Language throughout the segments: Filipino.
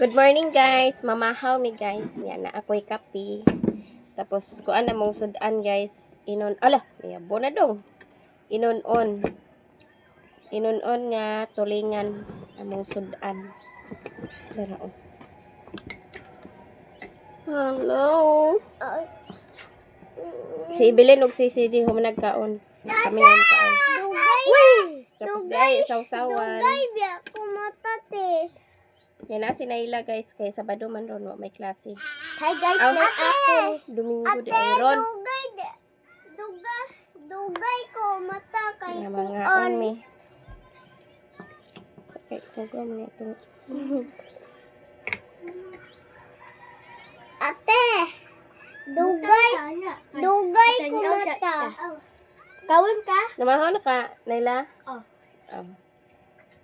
Good morning guys, mamahaw mi guys. Yan na ako'y kape. Tapos kuan na mong sudan guys. Yabo na dong. Inon-on nga tulingan among sudan. Dara oh. Hello. Si Evelyn ug si Sisi nagkaon. Kami nga kaon. Tapos dai sausawan. Dugay biya kumatate. Yan na si Naila guys, kay Sabado man ron may klase. Hi guys, Aw, may apple. Domingo di ayron. Dugay ko mata kay Nga mga on mi. Okay, kagam na ito. Ate, dugay ko mata. Kawin ka? Namahaw na ka, Naila? Oh. Oh.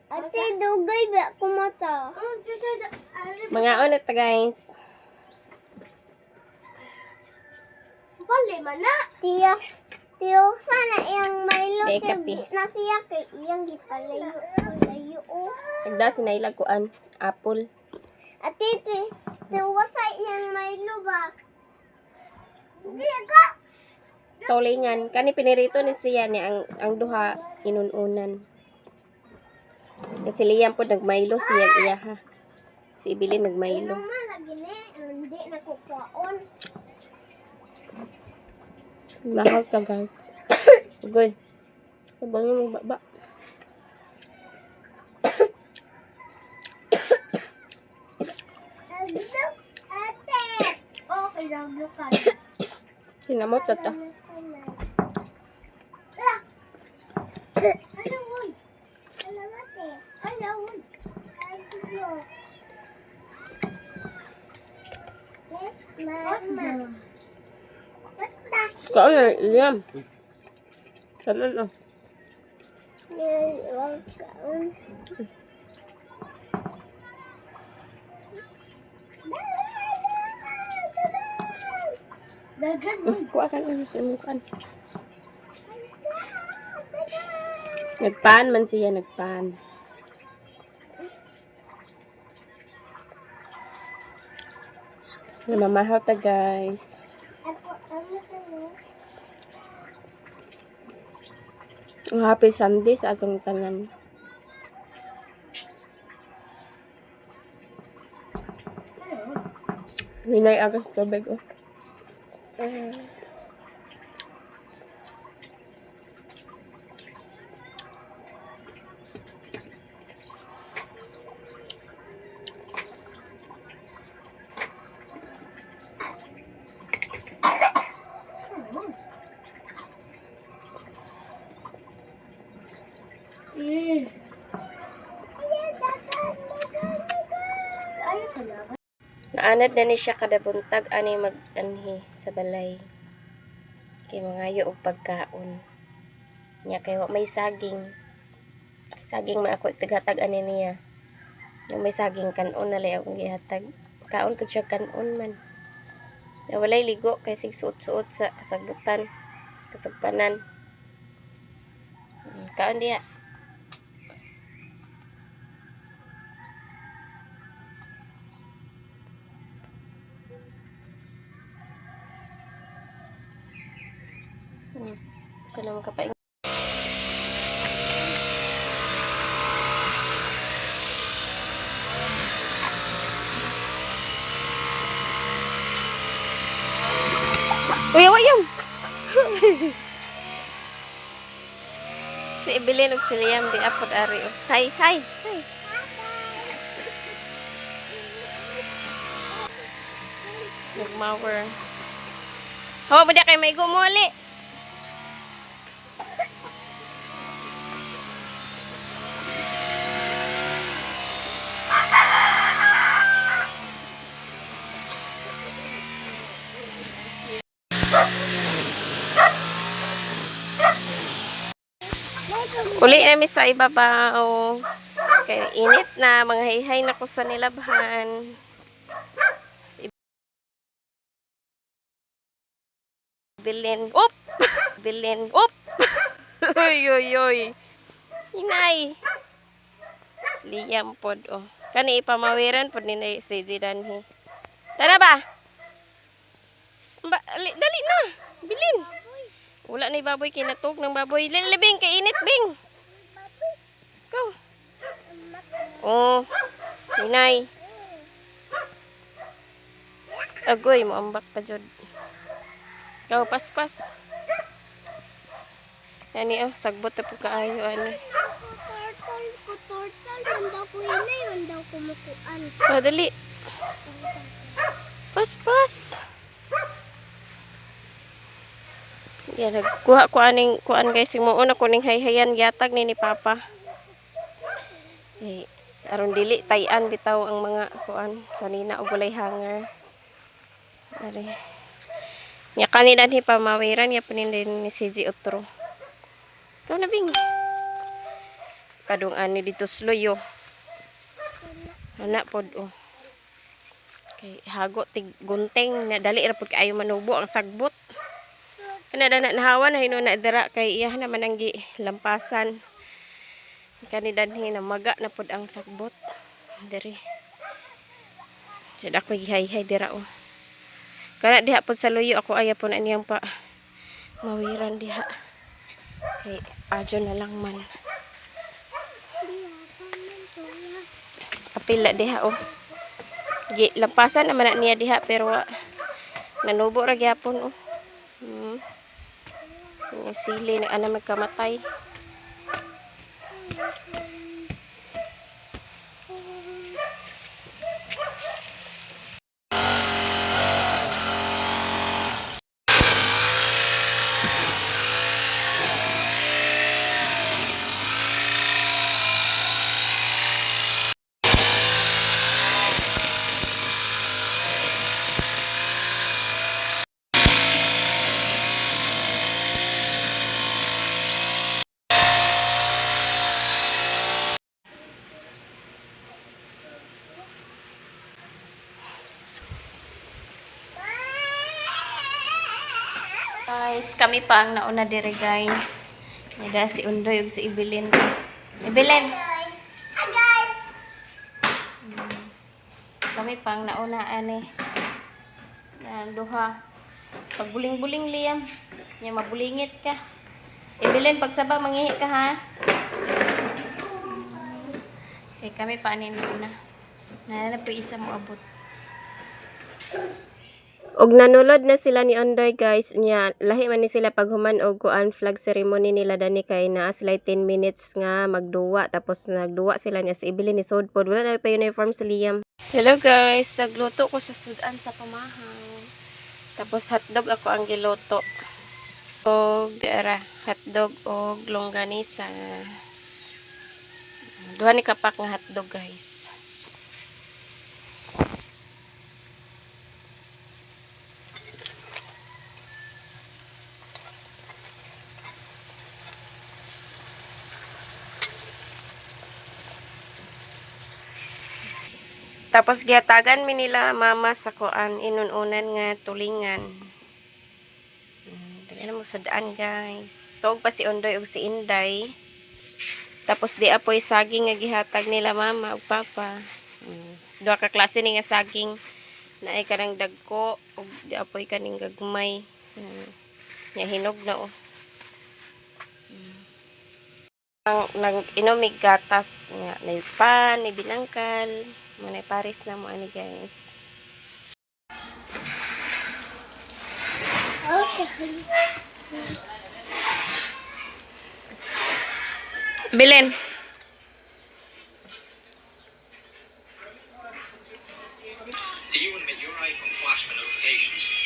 Ate, dugay biya ko mata. Mga on ito guys. Bale mana? Tiyo, sana iyang Milo Day kape. nasiya kay iyang gipalayo. Oh. Agda si Naila kuan, apple. Ate, tiwa sa iyang Milo ba? Diga! Tulingan. Kani pinirito ni siya ni ang duha inununan. Kasi Liam po nagmaylo siya iya ha. Si Evelyn nagmaylo. Mama, lagi ni, hindi nakukuhaon. Mahal ka guys. Ugoy. Sabang yung baba. Ate! Okay lang mo ka. Sinamot na ta. Alawon! Alawate! Alawon! Alawon! Yes, mama. Basta! Kaon na, Liam. Saan na? Dagan Kuha ka na sa mukan. Nagpan man siya, nagpan. Namamahaw ta guys. Ang happy Sunday sa atong tanan. Winay agas tubig oh. Naanad na ni siya kada buntag ani mag-anhi sa balay. Kay mangayo og pagkaon. Nya kay wa may saging. Saging man ako tigatag ani niya. Yung may saging kanon na lay akong gihatag. Kaon ko siya kanon man. Na walay ligo kay sig suot-suot sa kasagbutan, kasagpanan. Kaon diha. Siya naman kapain. Uy, awayam! Si Evelyn ug si Liam di apod ari. Hi, hi, hi. Nagmower. Hawa mo di kay may gumuli. Uli na mi sa ibabaw. Kay init na, mga hihay na ko sa nilabhan. Bilin. Up! Bilin. Up! Uy, uy, uy. Inay. Liam pod, oh. Kani ipamawiran po ni si Jidanhi. Tara ba? Dali na. Bilin. Wala na yung baboy kinatog ng baboy. Bing, kainit, Bing. Go. Oh, hinay. Agoy, mo ambak pa jud. Go, pas. Ani oh, sagbot na po kaayo ani. Turtle, mandaw ko hinay, mandaw ko mukuan. Oh, dali. Pas. Yan, nagkuha ko aning kuan guys, mo una ko ning hayhayan yatag ni Papa. Aron dili tayan bitaw ang mga kuan sanina og walay hanger. Ari. Nya kanina ni pamawiran ya panindin ni CG Otro. Ikaw na Bing. Kadung ani dito sloyo. Ana pod oh. Kay hago tig gunteng na dali ra pud kaayo manubo ang sagbot. Kana na nahawan na hino na dira kay iya naman ang lampasan. Kanidan na maga na pod ang sagbot. Diri. Sada ko gihay-hay dira oh. Kana diha pod sa luyo ako aya po na niyang pa mawiran diha. Kay adyo na lang man. Apila diha oh. Lampasan naman na niya diha pero nanubo ra gyapon oh. Sili na ana magkamatay. Guys, kami pa ang nauna dire guys. Nida si Undoy ug si Ibilin. Ibilin. Hi guys! Kami pa ang nauna ani. Yan duha. Pagbuling-buling Liam. Nya mabulingit ka. Ibilin pagsaba mangihi ka ha. Okay, kami pa ani nauna. Na po isa mo abot. Og nanulod na sila ni Ondoy guys nya lahi man ni sila paghuman og kuan flag ceremony nila dani kay naa sila 10 minutes nga magduwa tapos nagduwa sila niya si Ibilin ni Sudpod wala na pa uniform si Liam. Hello guys, nagluto ko sa sudan sa pamahaw. Tapos hotdog ako ang giluto. Og hotdog og longganisa. Duha ni kapak nga hotdog guys. Tapos gihatagan mi nila mama sa kuan inununan nga tulingan. Dali na mo sudaan guys. Tuog pa si Ondoy ug si Inday. Tapos di apoy saging nga gihatag nila mama ug papa. Duha ka klase ni nga saging na ay kanang dagko ug di apoy kaning gagmay. Nya hinog na oh. Nang inomig gatas nga may pan, may binangkal. Manay paris na mo ani guys. Okay. Bilin. Do you want to make your iPhone flash for notifications?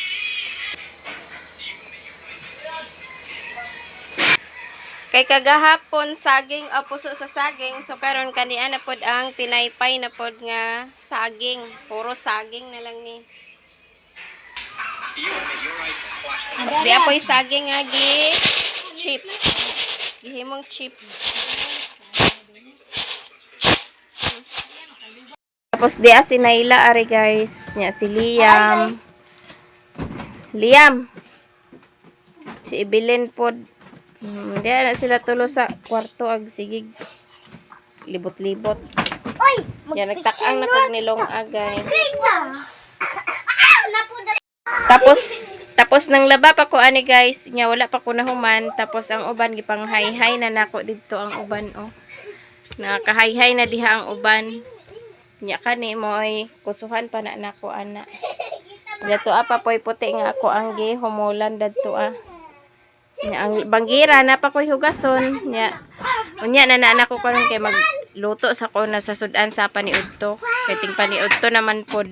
Kay kagahapon saging o puso sa saging so karon kaniya na pod ang pinaypay na pod nga saging. Puro saging na lang ni. Do you want to make your iPhone flash for Tapos di apoy saging nga chips. Gihimong chips. Tapos di si Naila ari guys. Nya si Liam. Liam. Si Ibilin pod. Diyan na sila tulo sa kwarto ag sigig libot-libot. Oy! Yan, nagtakang na kog nilong agay. Pizza! Tapos nang laba pa ko ani guys, nya wala pa ko nahuman, tapos ang uban gipang hay-hay na nako didto ang uban oh. Nakahayhay na diha ang uban. Nya kani mo ay kusuhan pa na nako ana. Dato apa poy puti nga ako ang gihumulan dadto ah. Nya ang banggira na pa koy hugason nya. Unya na nako karon kay magluto sa ko na sa sudan sa paniudto. Kay ting paniudto naman pod.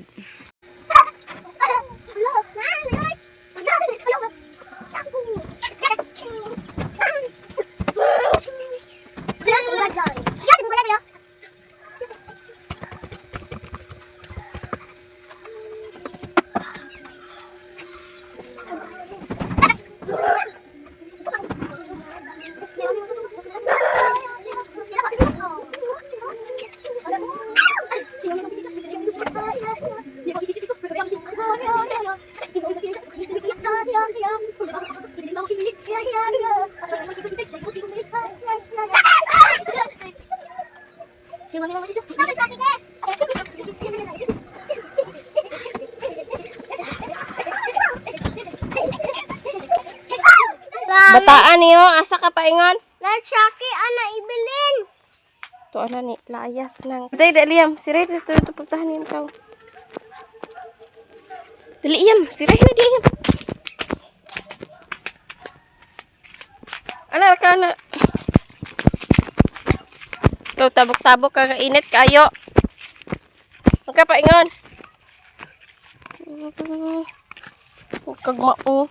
Bataan niyo, asa ka paingon? Lachaki, ana ibilin. To ana ni layas nang. Day Liam, siray dito ito pagtahan niyo ka. Dali Liam, siray na di Liam. Ana ka na. To tabok-tabok ka init kayo. Ang ka paingon. Kag mao.